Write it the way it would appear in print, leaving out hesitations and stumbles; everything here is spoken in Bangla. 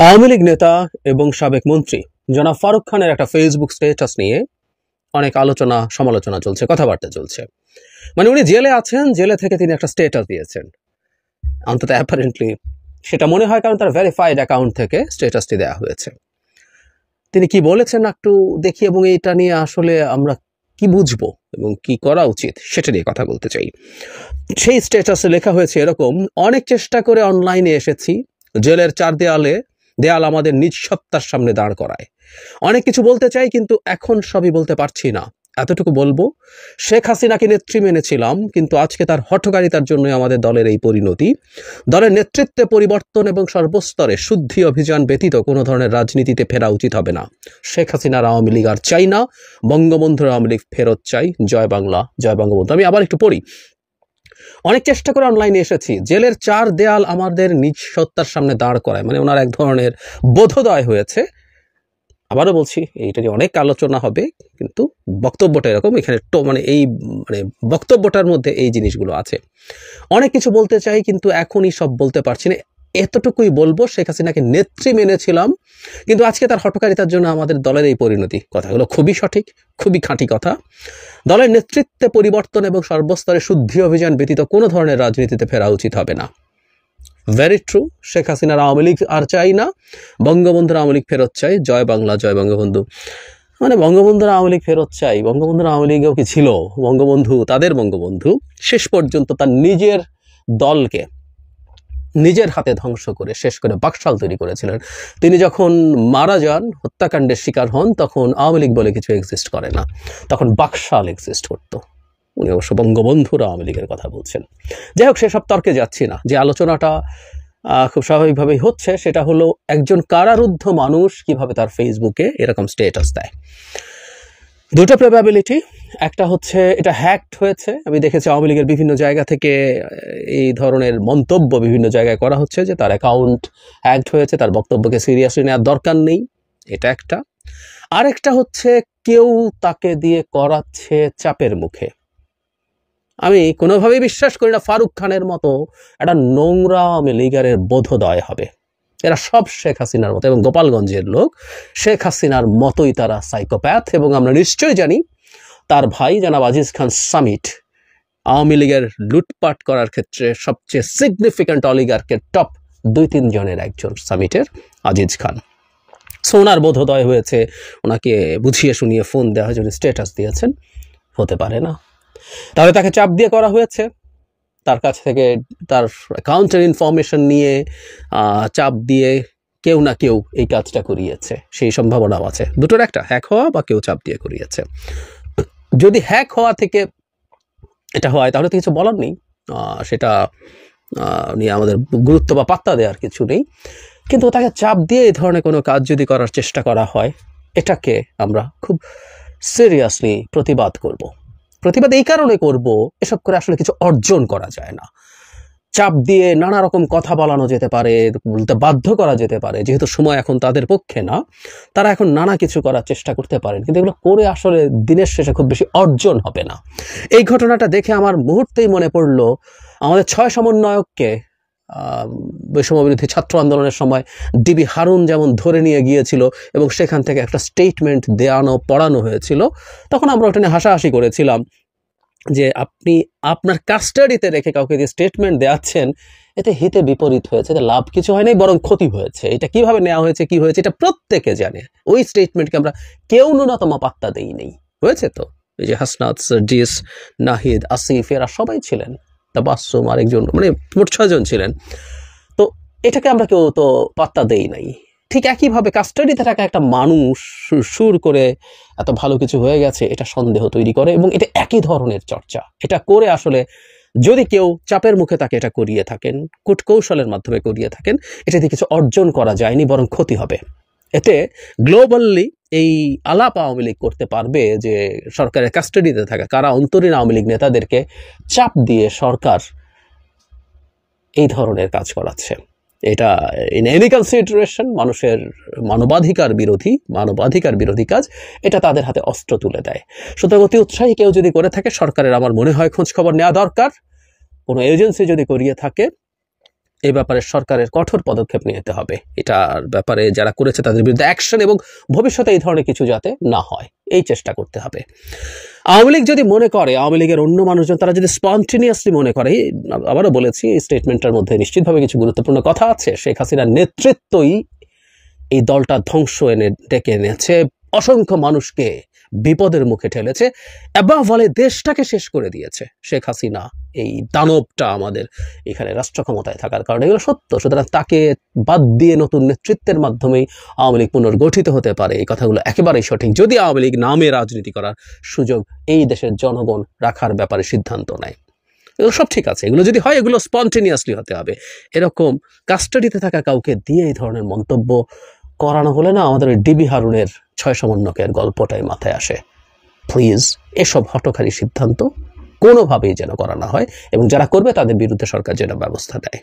আওয়ামী লীগ নেতা এবং সাবেক মন্ত্রী জনাব ফারুক খানের একটা ফেসবুক স্ট্যাটাস নিয়ে অনেক আলোচনা সমালোচনা চলছে, কথাবার্তা চলছে। মানে উনি জেলে আছেন, জেলে থেকে তিনি একটা স্ট্যাটাস দিয়েছেন, অন্তত অ্যাপারেন্টলি সেটা মনে হয়, কারণ তার ভেরিফাইড অ্যাকাউন্ট থেকে স্ট্যাটাসটি দেওয়া হয়েছে। তিনি কি বলেছেন একটু দেখি, এবং এটা নিয়ে আসলে আমরা কি বুঝবো এবং কি করা উচিত সেটা নিয়ে কথা বলতে চাই। সেই স্ট্যাটাসে লেখা হয়েছে এরকম: অনেক চেষ্টা করে অনলাইনে এসেছি, জেলের চার দেয়াল আমাদের নিজ সত্তার সামনে দাঁড় করায়। অনেক কিছু বলতে চাই, কিন্তু এখন সবই বলতে পারছি না। এতটুকু বলবো, শেখ হাসিনাকে নেত্রী মেনেছিলাম, কিন্তু আজকে তার হঠকারিতার জন্যই আমাদের দলের এই পরিণতি। দলের নেতৃত্বে পরিবর্তন এবং সর্বস্তরে শুদ্ধি অভিযান ব্যতীত কোনো ধরনের রাজনীতিতে ফেরা উচিত হবে না। শেখ হাসিনার আওয়ামী লীগ আর চাই না, বঙ্গবন্ধুর আওয়ামী লীগ ফেরত চাই। জয় বাংলা, জয় বঙ্গবন্ধু। আমি আবার একটু পড়ি। অনেক চেষ্টা করে অনলাইনে এসেছি, জেলের চার দেয়াল আমাদের নিজ সত্তার সামনে দাঁড় করায়। মানে ওনার এক ধরনের বোধোদয় হয়েছে। আবারও বলছি, এইটা নিয়ে অনেক আলোচনা হবে, কিন্তু বক্তব্যটা এরকম। এখানে মানে বক্তব্যটার মধ্যে এই জিনিসগুলো আছে। অনেক কিছু বলতে চাই, কিন্তু এখনই সব বলতে পারছি না। এতটুকুই বলবো, শেখ হাসিনাকে নেত্রী মেনেছিলাম, কিন্তু আজকে তার হঠকারিতার জন্য আমাদের দলের এই পরিণতি। কথাগুলো খুবই সঠিক, খুবই খাঁটি কথা। দলের নেতৃত্বে পরিবর্তন এবং সর্বস্তরে শুদ্ধি অভিযান ব্যতীত কোনো ধরনের রাজনীতিতে ফেরা উচিত হবে না। Very true. শেখ হাসিনার আওয়ামী লীগ আর চাই না, বঙ্গবন্ধুর আওয়ামী লীগ ফেরত চাই। জয় বাংলা, জয় বঙ্গবন্ধু। মানে বঙ্গবন্ধুর আওয়ামী লীগ ফেরত চাই। বঙ্গবন্ধুর আওয়ামী লীগেও কি ছিল? বঙ্গবন্ধু, তাদের বঙ্গবন্ধু শেষ পর্যন্ত তার নিজের দলকে নিজের হাতে ধ্বংস করে শেষ করে বাকশাল তৈরি করেছিলেন। তিনি যখন মারা যান, হত্যাকাণ্ডের শিকার হন, তখন আওয়ামী লীগ বলে কিছু এক্সিস্ট করে না, তখন বাকশাল এক্সিস্ট করতো। উনি অবশ্য বঙ্গবন্ধুর আওয়ামী লীগের কথা বলছেন। যাই হোক, সেসব তর্কে যাচ্ছি না। যে আলোচনাটা খুব স্বাভাবিকভাবেই হচ্ছে, সেটা হলো একজন কারারুদ্ধ মানুষ কিভাবে তার ফেসবুকে এরকম স্ট্যাটাস দেয়। দুটো প্রবাবিলিটি। একটা হচ্ছে এটা হ্যাকড হয়েছে। আমি দেখেছি আওয়ামী লীগের বিভিন্ন জায়গা থেকে এই ধরনের মন্তব্য বিভিন্ন জায়গায় করা হচ্ছে যে তার অ্যাকাউন্ট হ্যাকড হয়েছে, তার বক্তব্যকে সিরিয়াসলি নেওয়ার দরকার নেই। এটা একটা। আরেকটা হচ্ছে কেউ তাকে দিয়ে করাচ্ছে চাপের মুখে। আমি কোনোভাবেই বিশ্বাস করি না ফারুক খানের মতো একটা নোংরা আওয়ামী লীগের বোধোদয় হবে। এরা সব শেখ হাসিনার মতো, এবং গোপালগঞ্জের লোক শেখ হাসিনার মতোই তারা সাইকোপ্যাথ। এবং আমরা নিশ্চয়ই জানি তার ভাই জনাব আজিজ খান সামিট আওয়ামী লীগের লুটপাট করার ক্ষেত্রে সবচেয়ে সিগনিফিক্যান্ট অলিগার্কের টপ 2-3 জনের একজন সামিটের আজিজ খান। সো ওনার বোধোদয় হয়েছে, ওনাকে বুঝিয়ে শুনিয়ে ফোন দেওয়া হয়েছে, উনি স্ট্যাটাস দিয়েছেন। হতে পারে না। তাহলে তাকে চাপ দিয়ে করা হয়েছে, তার কাছ থেকে তার অ্যাকাউন্টের ইনফরমেশন নিয়ে চাপ দিয়ে কেউ না কেউ এই কাজটা করিয়েছে। সেই সম্ভাবনাও আছে। দুটোর একটা, হ্যাক হওয়া বা কেউ চাপ দিয়ে করিয়েছে। যদি হ্যাক হওয়া থেকে এটা হয়, তাহলে তো কিছু বলার নেই, সেটা নিয়ে আমাদের গুরুত্ব বা পাত্তা দেওয়ার কিছু নেই। কিন্তু তাকে চাপ দিয়ে এই ধরনের কোনো কাজ যদি করার চেষ্টা করা হয়, এটাকে আমরা খুব সিরিয়াসলি প্রতিবাদ করব। প্রতিবাদ এই কারণে করব, এসব করে আসলে কিছু অর্জন করা যায় না। চাপ দিয়ে নানা রকম কথা বলানো যেতে পারে, বলতে বাধ্য করা যেতে পারে। যেহেতু সময় এখন তাদের পক্ষে না, তারা এখন নানা কিছু করার চেষ্টা করতে পারেন, কিন্তু এগুলো করে আসলে দিনের শেষে খুব বেশি অর্জন হবে না। এই ঘটনাটা দেখে আমার মুহূর্তেই মনে পড়লো আমাদের 6 সমন্বয়ককে বৈষম্যবিরোধী ছাত্র আন্দোলনের সময় ডিবি হারুন যেমন ধরে নিয়ে গিয়েছিল এবং সেখান থেকে একটা স্টেটমেন্ট পড়ানো হয়েছিল। তখন আমরা ওটা নিয়ে হাসাহাসি করেছিলাম যে আপনি আপনার কাস্টাডিতে রেখে কাউকে যে স্টেটমেন্ট দেওয়াচ্ছেন, এতে হিতে বিপরীত হয়েছে, এতে লাভ কিছু হয় নাই, বরং ক্ষতি হয়েছে। এটা কিভাবে নেওয়া হয়েছে, কি হয়েছে, এটা প্রত্যেকে জানে। ওই স্টেটমেন্টকে আমরা কেউ ন্যূনতম পাত্তা দেই নেই। হয়েছে তো, এই যে হাসনাত, সার্জিস, নাহিদ, আসিফ, এরা সবাই ছিলেন, তাবাসসুম আরেকজন, মানে মোট 6 জন ছিলেন। তো এটাকে আমরা কেউ তো পাত্তা দেই নাই। ঠিক একইভাবে কাস্টাডিতে থাকা একটা মানুষ সুর করে এত ভালো কিছু হয়ে গেছে, এটা সন্দেহ তৈরি করে। এবং এটা একই ধরনের চর্চা। এটা করে আসলে যদি কেউ চাপের মুখে তাকে এটা করিয়ে থাকেন, কূটকৌশলের মাধ্যমে করিয়ে থাকেন, এটাতে কিছু অর্জন করা যায়নি, বরং ক্ষতি হবে। এতে গ্লোবালি এই আলাপ আওয়ামী লীগ করতে পারবে যে সরকারের কাস্টাডিতে থাকা কারা অন্তরীণ আওয়ামী লীগ নেতাদেরকে চাপ দিয়ে সরকার এই ধরনের কাজ করাচ্ছে। এটা ইন এনি কনসিডারেশন মানুষের মানবাধিকার বিরোধী কাজ। এটা তাদের হাতে অস্ত্র তুলে দেয়। সুতরাং অতি উৎসাহী কেউ যদি করে থাকে, সরকারের আমার মনে হয় খোঁজ খবর নেওয়া দরকার। কোনো এজেন্সি যদি করিয়ে থাকে, এই ব্যাপারে সরকারের কঠোর পদক্ষেপ নিতে হবে। এটার ব্যাপারে যারা করেছে তাদের বিরুদ্ধে অ্যাকশন, এবং ভবিষ্যতে এই ধরনের কিছু যাতে না হয় এই চেষ্টা করতে হবে। আওয়ামী লীগ যদি মনে করে, আওয়ামী লীগের অন্য মানুষজন তারা যদি স্পন্টেনিয়াসলি মনে করে, আবারও বলেছি এই স্টেটমেন্টের মধ্যে নিশ্চিতভাবে কিছু গুরুত্বপূর্ণ কথা আছে। শেখ হাসিনার নেতৃত্বই এই দলটা ধ্বংস এনে ডেকে এনেছে, অসংখ্য মানুষকে বিপদের মুখে ঠেলেছে এবং বলে দেশটাকে শেষ করে দিয়েছে শেখ হাসিনা, এই দানবটা আমাদের এখানে রাষ্ট্র ক্ষমতায় থাকার কারণে। এগুলো সত্য। সুতরাং তাকে বাদ দিয়ে নতুন নেতৃত্বের মাধ্যমেই আওয়ামী লীগ পুনর্গঠিত হতে পারে, এই কথাগুলো একেবারেই সঠিক, যদি আওয়ামী লীগ নামে রাজনীতি করার সুযোগ এই দেশের জনগণ রাখার ব্যাপারে সিদ্ধান্ত নেয়। এগুলো সব ঠিক আছে, এগুলো যদি হয় এগুলো স্পন্টেনিয়াসলি হতে হবে। এরকম কাস্টাডিতে থাকা কাউকে দিয়ে এই ধরনের মন্তব্য করানো হলে না আমাদের ওই ডিবি হারুনের 6 সমন্বয়কের গল্পটাই মাথায় আসে। প্লিজ এসব হঠকারী সিদ্ধান্ত কোনোভাবেই যেন করা না হয়, এবং যারা করবে তাদের বিরুদ্ধে সরকার যেন ব্যবস্থা নেয়।